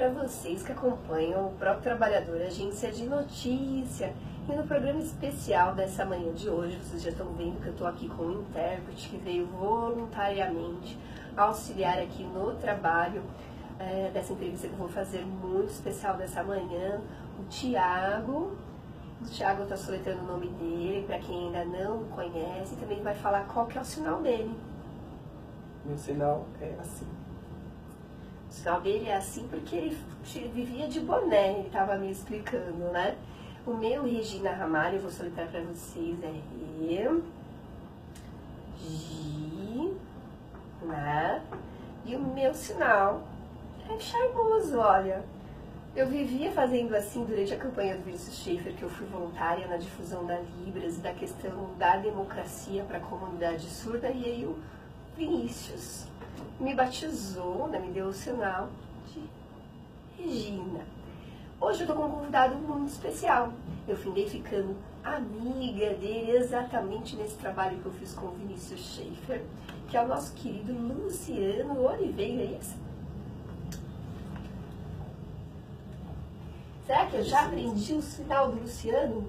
para vocês que acompanham o Próprio Trabalhador, agência de notícia. E no programa especial dessa manhã de hoje, vocês já estão vendo que eu estou aqui com um intérprete que veio voluntariamente auxiliar aqui no trabalho dessa entrevista que eu vou fazer muito especial dessa manhã. O Thiago está soletrando o nome dele, para quem ainda não conhece, e também vai falar qual que é o sinal dele. Meu sinal é assim. O sinal dele é assim porque ele vivia de boné, ele estava me explicando, né? O meu, Regina Ramalho, eu vou soletrar para vocês, é Re, Gi, Na, e o meu sinal é charmoso, olha. Eu vivia fazendo assim durante a campanha do Vinícius Schaefer, que eu fui voluntária na difusão da Libras e da questão da democracia para a comunidade surda, e aí o Vinícius me batizou, né, me deu o sinal de Regina. Hoje eu estou com um convidado muito especial. Eu findei ficando amiga dele exatamente nesse trabalho que eu fiz com o Vinícius Schaefer, que é o nosso querido Luciano Oliveira, isso? Será que eu já aprendi o sinal do Luciano?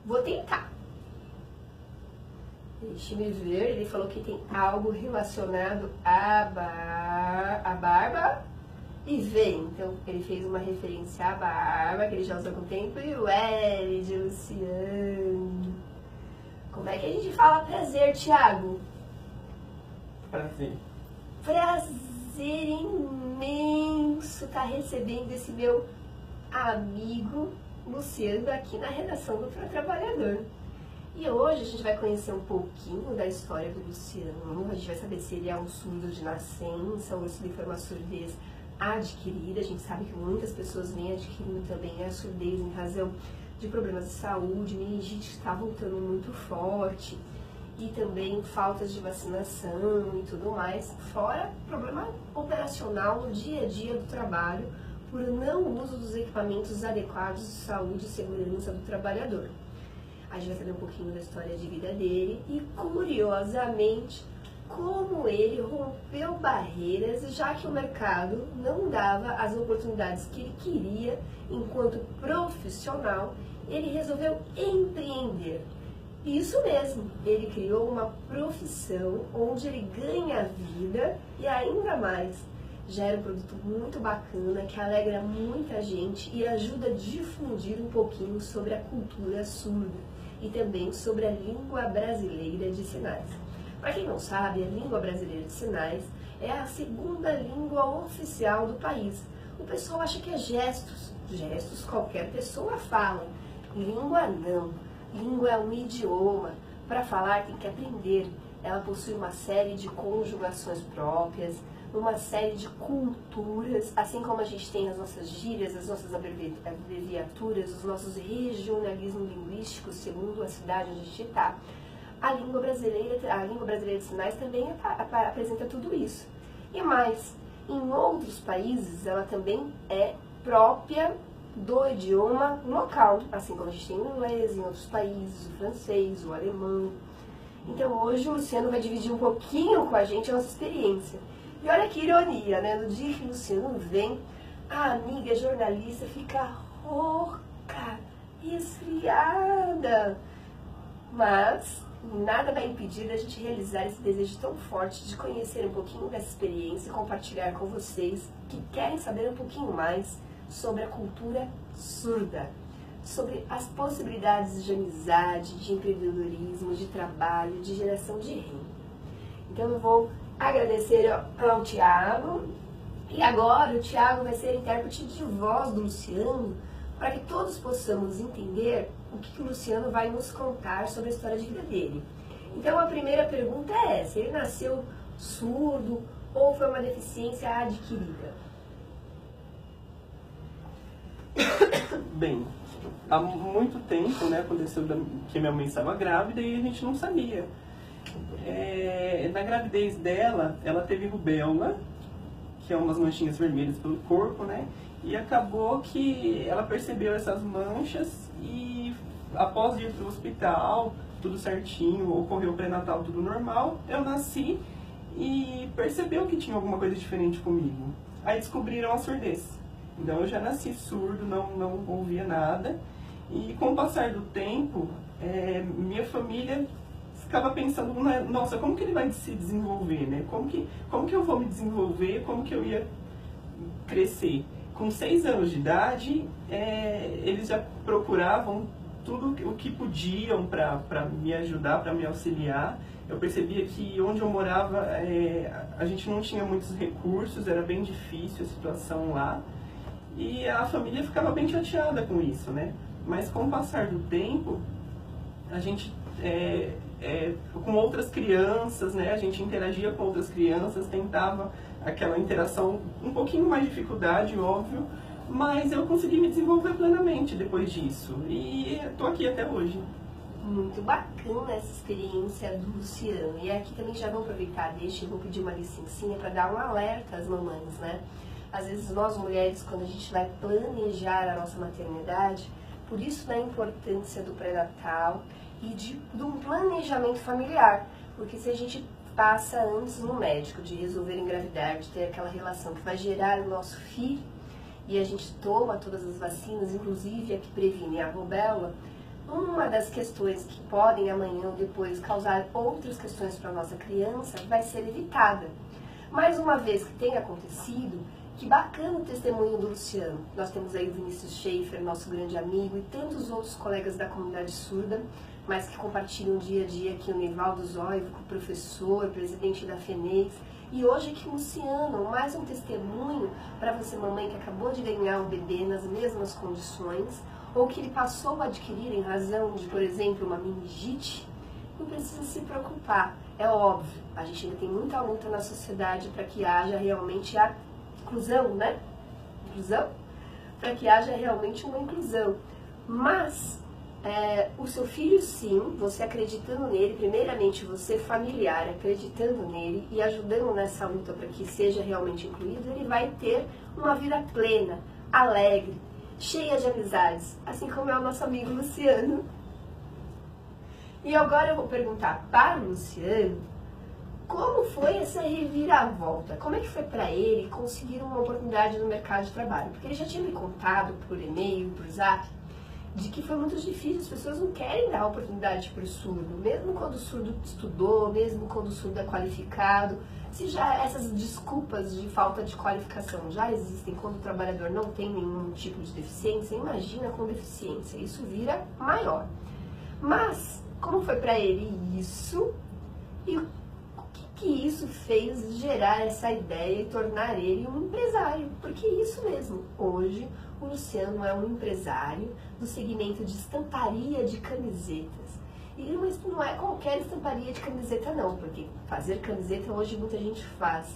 Vou tentar. Deixa-me ver, ele falou que tem algo relacionado à barba e vem. Então, ele fez uma referência à barba, que ele já usa com o tempo, e o L de Luciano. Como é que a gente fala prazer, Thiago? Prazer. Prazer imenso estar recebendo esse meu amigo Luciano aqui na redação do Pro Trabalhador. E hoje a gente vai conhecer um pouquinho da história do Luciano. A gente vai saber se ele é um surdo de nascença ou se ele foi uma surdez adquirida. A gente sabe que muitas pessoas vêm adquirindo também a surdez em razão de problemas de saúde, meningite que está voltando muito forte, e também faltas de vacinação e tudo mais, fora problema operacional no dia a dia do trabalho, por não uso dos equipamentos adequados de saúde e segurança do trabalhador. A gente vai saber um pouquinho da história de vida dele e, curiosamente, como ele rompeu barreiras, já que o mercado não dava as oportunidades que ele queria enquanto profissional, ele resolveu empreender. Isso mesmo, ele criou uma profissão onde ele ganha vida e ainda mais, gera um produto muito bacana que alegra muita gente e ajuda a difundir um pouquinho sobre a cultura surda e também sobre a língua brasileira de sinais. Para quem não sabe, a língua brasileira de sinais é a segunda língua oficial do país. O pessoal acha que é gestos. Gestos qualquer pessoa fala. Língua não. Língua é um idioma. Para falar tem que aprender. Ela possui uma série de conjugações próprias, uma série de culturas, assim como a gente tem as nossas gírias, as nossas abreviaturas, os nossos regionalismos linguísticos, segundo a cidade onde a gente está. A língua brasileira de sinais também apresenta tudo isso. E mais, em outros países ela também é própria do idioma local, assim como a gente tem o inglês em outros países, o francês, o alemão. Então hoje o Luciano vai dividir um pouquinho com a gente a nossa experiência. E olha que ironia, né? No dia que o Luciano vem, a amiga jornalista fica rouca, resfriada. Mas nada vai impedir da gente realizar esse desejo tão forte de conhecer um pouquinho dessa experiência e compartilhar com vocês que querem saber um pouquinho mais sobre a cultura surda, sobre as possibilidades de amizade, de empreendedorismo, de trabalho, de geração de renda. Então eu vou agradecer ao Thiago, e agora o Thiago vai ser intérprete de voz do Luciano, para que todos possamos entender o que o Luciano vai nos contar sobre a história de vida dele. Então a primeira pergunta é essa: ele nasceu surdo ou foi uma deficiência adquirida? Bem, há muito tempo, né, aconteceu que minha mãe estava grávida e a gente não sabia. Na gravidez dela, ela teve rubéola, que é umas manchinhas vermelhas pelo corpo, né? E acabou que ela percebeu essas manchas e, após ir para o hospital, tudo certinho, ocorreu o pré-natal, tudo normal, eu nasci e percebeu que tinha alguma coisa diferente comigo. Aí descobriram a surdez. Então eu já nasci surdo, não ouvia nada. E com o passar do tempo, minha família ficava pensando, nossa, como que ele vai se desenvolver, né? Como que eu vou me desenvolver, como que eu ia crescer? Com 6 anos de idade, eles já procuravam tudo o que podiam para me ajudar, para me auxiliar. Eu percebia que onde eu morava, a gente não tinha muitos recursos, era bem difícil a situação lá. E a família ficava bem chateada com isso, né? Mas com o passar do tempo, a gente, com outras crianças, né? A gente interagia com outras crianças, tentava aquela interação, um pouquinho mais de dificuldade, óbvio, mas eu consegui me desenvolver plenamente depois disso. E estou aqui até hoje. Muito bacana essa experiência do Luciano. E aqui também já vou aproveitar, vou pedir uma licencinha para dar um alerta às mamães, né? Às vezes nós mulheres, quando a gente vai planejar a nossa maternidade, por isso da importância do pré-natal e de um planejamento familiar. Porque se a gente passa antes no médico de resolver engravidar, de ter aquela relação que vai gerar o nosso filho, e a gente toma todas as vacinas, inclusive a que previne a rubéola, uma das questões que podem amanhã ou depois causar outras questões para a nossa criança vai ser evitada. Mais uma vez que tenha acontecido, que bacana o testemunho do Luciano. Nós temos aí o Vinícius Schaefer, nosso grande amigo, e tantos outros colegas da comunidade surda, mas que compartilham dia a dia aqui o Neivaldo Zóivico, professor, presidente da FENEX. E hoje aqui o Luciano, mais um testemunho para você, mamãe, que acabou de ganhar um bebê nas mesmas condições, ou que ele passou a adquirir em razão de, por exemplo, uma meningite. Não precisa se preocupar. É óbvio, a gente ainda tem muita luta na sociedade para que haja realmente a inclusão, né? Inclusão? Para que haja realmente uma inclusão. Mas o seu filho, sim, você acreditando nele, primeiramente você familiar, acreditando nele e ajudando nessa luta para que seja realmente incluído, ele vai ter uma vida plena, alegre, cheia de amizades, assim como é o nosso amigo Luciano. E agora eu vou perguntar para o Luciano como foi essa reviravolta, como é que foi para ele conseguir uma oportunidade no mercado de trabalho, porque ele já tinha me contado por e-mail, por zap, de que foi muito difícil, as pessoas não querem dar oportunidade para o surdo, mesmo quando o surdo estudou, mesmo quando o surdo é qualificado. Se já essas desculpas de falta de qualificação já existem quando o trabalhador não tem nenhum tipo de deficiência, imagina com deficiência, isso vira maior. Mas, como foi para ele isso, e o que isso fez gerar essa ideia e tornar ele um empresário? Porque isso mesmo, hoje o Luciano é um empresário do segmento de estamparia de camisetas. E não é qualquer estamparia de camiseta não, porque fazer camiseta hoje muita gente faz.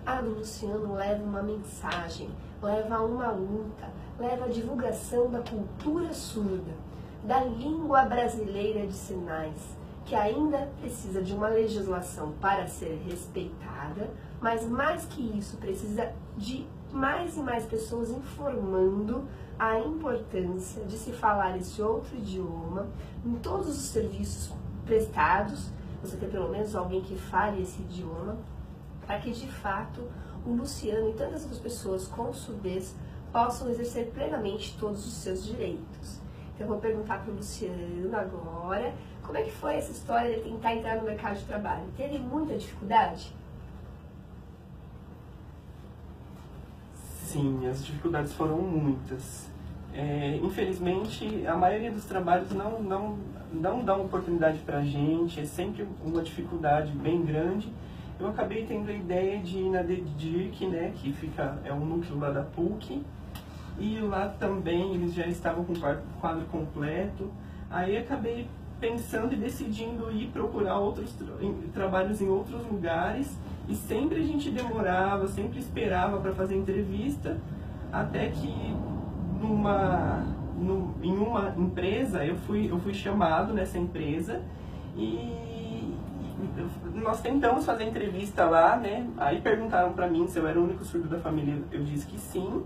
Ah, do Luciano leva uma mensagem, leva uma luta, leva a divulgação da cultura surda, da língua brasileira de sinais, que ainda precisa de uma legislação para ser respeitada, mas mais que isso, precisa de mais e mais pessoas informando a importância de se falar esse outro idioma em todos os serviços prestados, você ter pelo menos alguém que fale esse idioma, para que de fato o Luciano e tantas outras pessoas com surdez possam exercer plenamente todos os seus direitos. Então eu vou perguntar para o Luciano agora, como é que foi essa história de tentar entrar no mercado de trabalho? Teve muita dificuldade? Sim, as dificuldades foram muitas. Infelizmente, a maioria dos trabalhos não dão oportunidade para a gente, é sempre uma dificuldade bem grande. Eu acabei tendo a ideia de ir na DEDIRC, né, que é um núcleo lá da PUC, e lá também eles já estavam com o quadro completo. Aí acabei pensando e decidindo ir procurar outros trabalhos em outros lugares, e sempre a gente demorava, sempre esperava para fazer entrevista, até que em uma empresa eu fui chamado nessa empresa e nós tentamos fazer entrevista lá, né? Aí perguntaram para mim se eu era o único surdo da família, eu disse que sim.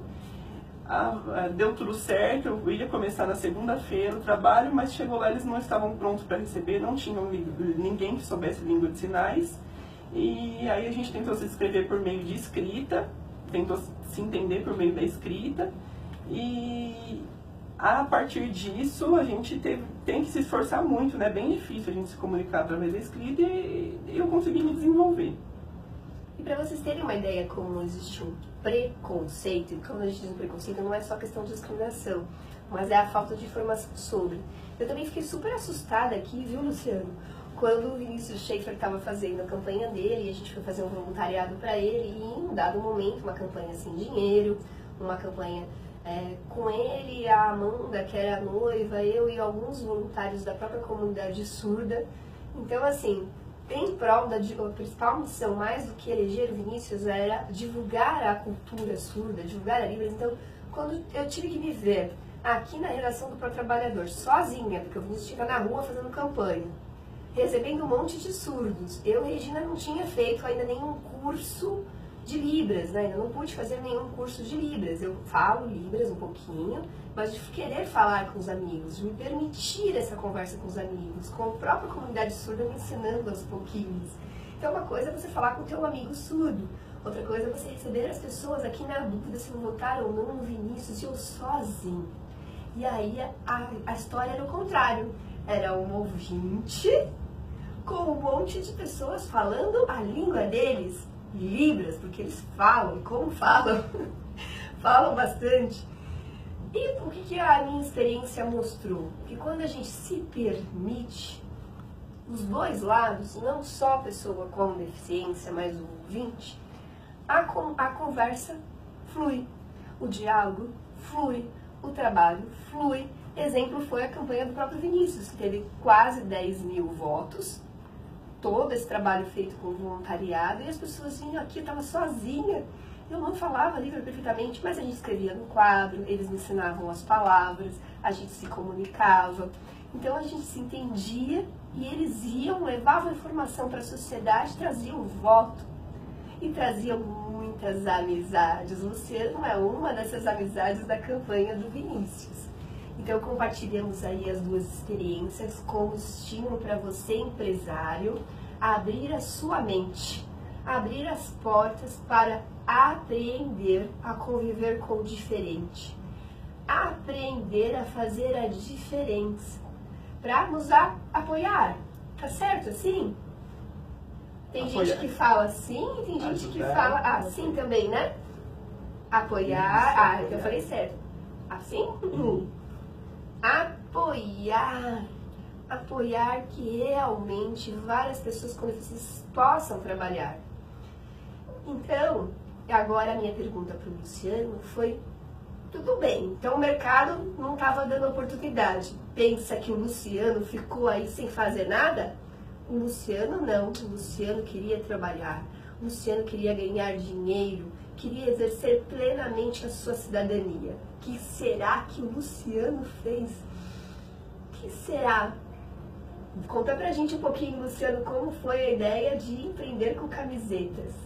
Deu tudo certo, eu ia começar na segunda-feira o trabalho, mas chegou lá, eles não estavam prontos para receber, não tinham ninguém que soubesse língua de sinais, E aí a gente tentou se inscrever por meio de escrita, tentou se entender por meio da escrita, e a partir disso a gente tem que se esforçar muito, né? É bem difícil a gente se comunicar através da escrita, e eu consegui me desenvolver. E para vocês terem uma ideia como existe um preconceito, e quando a gente diz um preconceito não é só questão de discriminação, mas é a falta de informação sobre. Eu também fiquei super assustada aqui, viu, Luciano? Quando o Vinícius Schaefer estava fazendo a campanha dele, e a gente foi fazer um voluntariado para ele, e em um dado momento, uma campanha sem dinheiro, uma campanha com ele, a Amanda, que era a noiva, eu e alguns voluntários da própria comunidade surda. Então, assim, em prol da principal missão, mais do que eleger o Vinícius, era divulgar a cultura surda, divulgar a Libras. Então, quando eu tive que me ver aqui na redação do Pro Trabalhador, sozinha, porque o Vinícius fica na rua fazendo campanha, recebendo um monte de surdos. Eu, Regina, não tinha feito ainda nenhum curso de Libras, né? Eu não pude fazer nenhum curso de Libras. Eu falo Libras um pouquinho, mas de querer falar com os amigos, de me permitir essa conversa com os amigos, com a própria comunidade surda me ensinando aos pouquinhos. Então, uma coisa é você falar com o teu amigo surdo, outra coisa é você receber as pessoas aqui na dúvida se vão votar ou não no Vinícius, e eu sozinho. E aí a história era o contrário. Era um ouvinte com um monte de pessoas falando a língua deles, Libras, porque eles falam, e como falam, falam bastante. E o que a minha experiência mostrou? Que quando a gente se permite, os dois lados, não só a pessoa com deficiência, mas o ouvinte, a conversa flui, o diálogo flui, o trabalho flui. Exemplo foi a campanha do próprio Vinícius, que teve quase 10 mil votos, todo esse trabalho feito com voluntariado, e as pessoas vinham aqui, eu estava sozinha, eu não falava Libra perfeitamente, mas a gente escrevia no quadro, eles me ensinavam as palavras, a gente se comunicava, então a gente se entendia, e eles iam, levavam informação para a sociedade, traziam voto, e traziam muitas amizades. O Luciano é uma dessas amizades da campanha do Vinícius. Então, compartilhamos aí as duas experiências como estímulo para você, empresário, a abrir a sua mente, abrir as portas para aprender a conviver com o diferente, aprender a fazer a diferença, para nos apoiar. Tá certo assim? Tem gente que fala assim, tem gente que fala assim também, né? Apoiar, eu falei certo. Assim? Apoiar que realmente várias pessoas com deficiência possam trabalhar. Então, agora a minha pergunta para o Luciano foi, tudo bem, então o mercado não estava dando oportunidade. Pensa que o Luciano ficou aí sem fazer nada? O Luciano não, o Luciano queria trabalhar, o Luciano queria ganhar dinheiro, queria exercer plenamente a sua cidadania. O que será que o Luciano fez? O que será? Conta pra gente um pouquinho, Luciano, como foi a ideia de empreender com camisetas.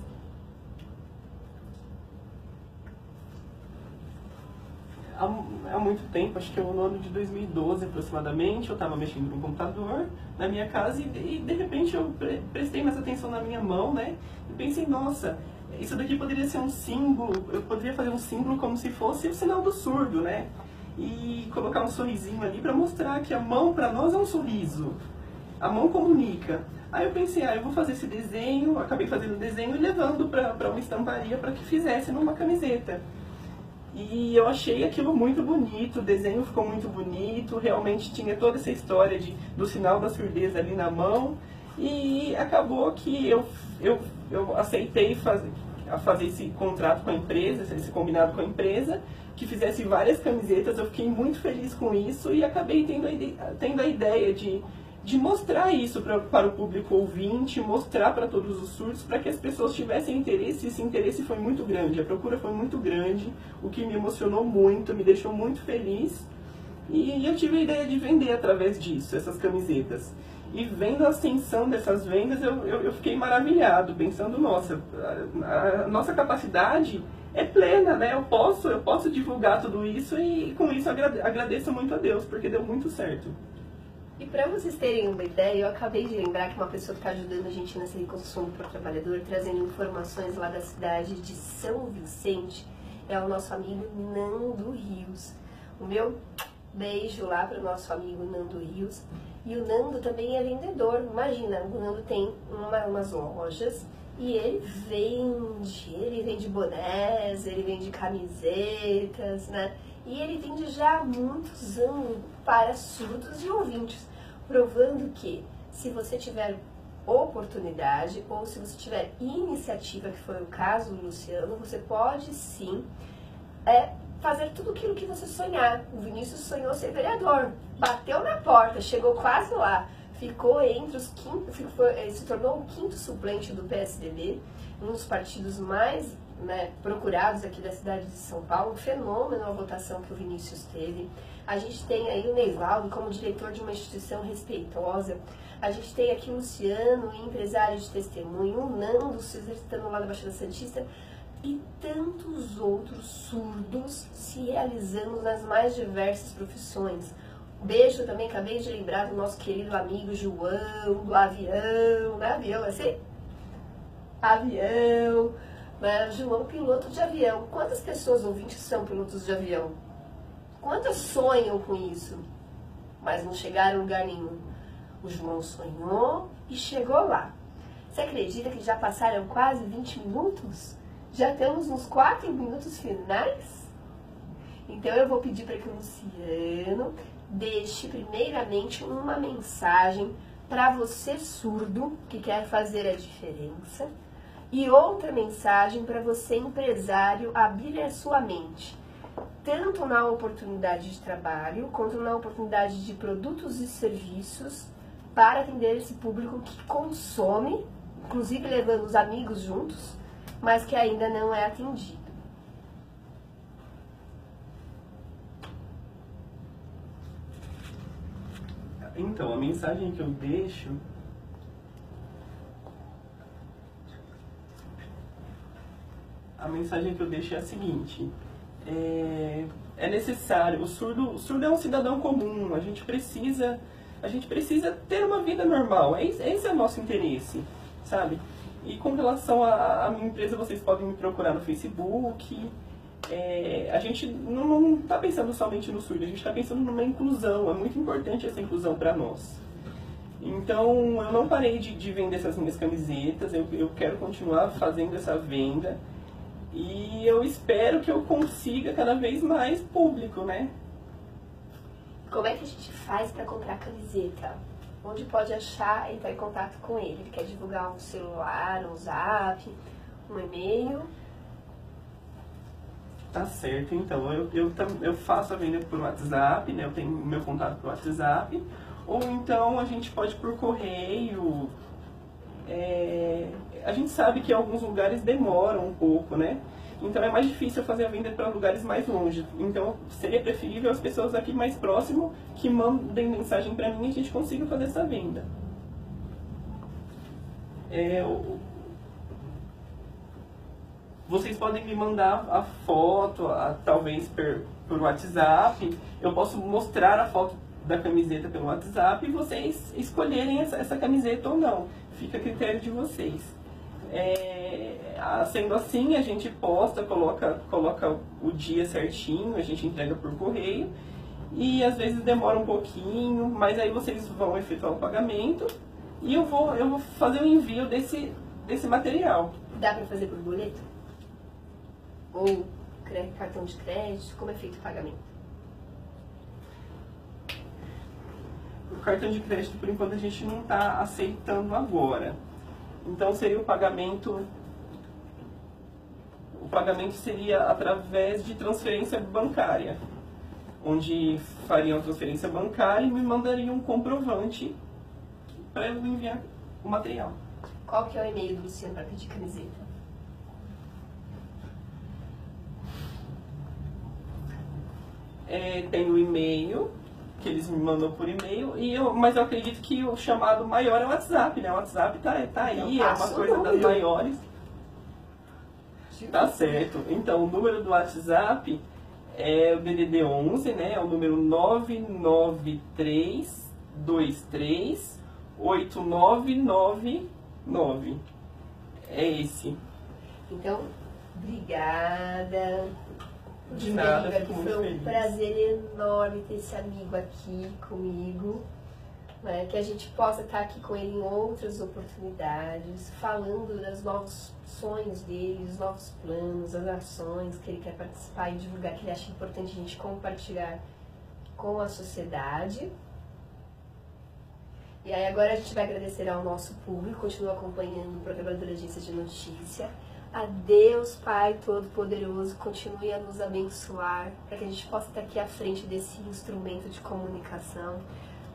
Há muito tempo, acho que no ano de 2012 aproximadamente, eu estava mexendo no computador na minha casa e de repente eu prestei mais atenção na minha mão, né? E pensei, nossa, isso daqui poderia ser um símbolo, eu poderia fazer um símbolo como se fosse o sinal do surdo, né? E colocar um sorrisinho ali para mostrar que a mão para nós é um sorriso, a mão comunica. Aí eu pensei, eu vou fazer esse desenho, acabei fazendo o desenho e levando para uma estamparia para que fizesse numa camiseta. E eu achei aquilo muito bonito, o desenho ficou muito bonito, realmente tinha toda essa história do sinal da surdez ali na mão. E acabou que eu aceitei fazer esse contrato com a empresa, esse combinado com a empresa, que fizesse várias camisetas. Eu fiquei muito feliz com isso e acabei tendo a ideia de mostrar isso para o público ouvinte, mostrar para todos os surdos, para que as pessoas tivessem interesse. Esse interesse foi muito grande, a procura foi muito grande, o que me emocionou muito, me deixou muito feliz. E eu tive a ideia de vender através disso, essas camisetas. E vendo a ascensão dessas vendas, eu fiquei maravilhado, pensando, nossa, a nossa capacidade é plena, né? Eu posso divulgar tudo isso, e com isso agradeço muito a Deus, porque deu muito certo. E para vocês terem uma ideia, eu acabei de lembrar que uma pessoa que está ajudando a gente nessa reconstrução do Pro Trabalhador, trazendo informações lá da cidade de São Vicente, é o nosso amigo Nando Rios. O meu beijo lá para o nosso amigo Nando Rios. E o Nando também é vendedor. Imagina, o Nando tem umas lojas e ele vende bonés, ele vende camisetas, né? E ele vende já há muitos anos para surdos e ouvintes, provando que se você tiver oportunidade ou se você tiver iniciativa, que foi o caso do Luciano, você pode sim fazer tudo aquilo que você sonhar. O Vinícius sonhou ser vereador, bateu na porta, chegou quase lá, ficou entre os se tornou o 5º suplente do PSDB, um dos partidos mais procurados aqui da cidade de São Paulo, um fenômeno a votação que o Vinícius teve. A gente tem aí o Neivaldo como diretor de uma instituição respeitosa, a gente tem aqui o Luciano, empresário de testemunho, o Nando se exercitando lá da Baixada Santista, e tantos outros surdos se realizando nas mais diversas profissões. Beijo também, acabei de lembrar do nosso querido amigo João, do avião, né? Avião, assim? Avião, né? João, piloto de avião. Quantas pessoas ouvintes são pilotos de avião? Quantas sonham com isso? Mas não chegaram a lugar nenhum. O João sonhou e chegou lá. Você acredita que já passaram quase 20 minutos? Já estamos nos 4 minutos finais? Então eu vou pedir para que o Luciano deixe primeiramente uma mensagem para você surdo que quer fazer a diferença e outra mensagem para você empresário abrir a sua mente, tanto na oportunidade de trabalho quanto na oportunidade de produtos e serviços para atender esse público que consome, inclusive levando os amigos juntos, mas que ainda não é atendido. Então, a mensagem que eu deixo é a seguinte: é necessário, o surdo é um cidadão comum, a gente precisa ter uma vida normal, esse é o nosso interesse, sabe? E com relação à minha empresa, vocês podem me procurar no Facebook. A gente não está pensando somente no surdo, a gente está pensando numa inclusão, é muito importante essa inclusão para nós. Então, eu não parei de vender essas minhas camisetas, eu quero continuar fazendo essa venda e eu espero que eu consiga cada vez mais público, né? Como é que a gente faz para comprar a camiseta? Onde pode achar e entrar em contato com ele? Ele quer divulgar um celular, um zap, um e-mail? Tá certo, então eu faço a venda por WhatsApp, né? Eu tenho meu contato por WhatsApp, ou então a gente pode por correio. A gente sabe que alguns lugares demoram um pouco, né? Então é mais difícil fazer a venda para lugares mais longe. Então seria preferível as pessoas aqui mais próximo que mandem mensagem para mim e a gente consiga fazer essa venda. Vocês podem me mandar a foto, talvez por WhatsApp. Eu posso mostrar a foto da camiseta pelo WhatsApp e vocês escolherem essa camiseta ou não. Fica a critério de vocês. Sendo assim, a gente posta, coloca o dia certinho, a gente entrega por correio. E às vezes demora um pouquinho, mas aí vocês vão efetuar o pagamento e eu vou fazer o envio desse material. Dá para fazer por boleto? Ou cartão de crédito? Como é feito o pagamento? O cartão de crédito, por enquanto, a gente não está aceitando agora. Então seria o pagamento seria através de transferência bancária, onde fariam a transferência bancária e me mandariam um comprovante para eu enviar o material. Qual que é o e-mail do Luciano para pedir camiseta? Tem o e-mail, que eles me mandam por e-mail, mas eu acredito que o chamado maior é o WhatsApp, né? O WhatsApp tá aí, é uma coisa das maiores. Tá certo. Então, o número do WhatsApp é o DDD 11, né? É o número 993 2389999. É esse. Então, obrigada. De nada, Aqui. fico muito Foi um feliz. prazer enorme ter esse amigo aqui comigo. Né? Que a gente possa estar aqui com ele em outras oportunidades, falando dos novos sonhos dele, dos novos planos, as ações que ele quer participar e divulgar, que ele acha importante a gente compartilhar com a sociedade. E aí agora a gente vai agradecer ao nosso público, continua acompanhando o Programador Agência de Notícia. A Deus, Pai Todo-Poderoso, continue a nos abençoar, para que a gente possa estar aqui à frente desse instrumento de comunicação,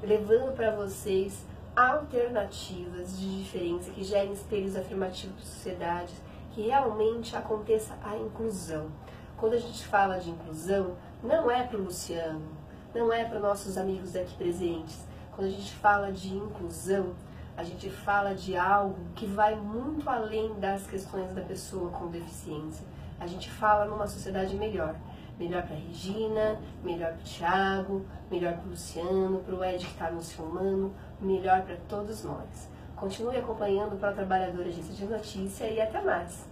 levando para vocês alternativas de diferença que gerem espelhos afirmativos da sociedade, que realmente aconteça a inclusão. Quando a gente fala de inclusão, não é para o Luciano, não é para nossos amigos aqui presentes. Quando a gente fala de inclusão, a gente fala de algo que vai muito além das questões da pessoa com deficiência. A gente fala numa sociedade melhor. Melhor para a Regina, melhor para o Thiago, melhor para o Luciano, para o Ed que está nos filmando, melhor para todos nós. Continue acompanhando o Pro Trabalhador Agência de Notícia e até mais.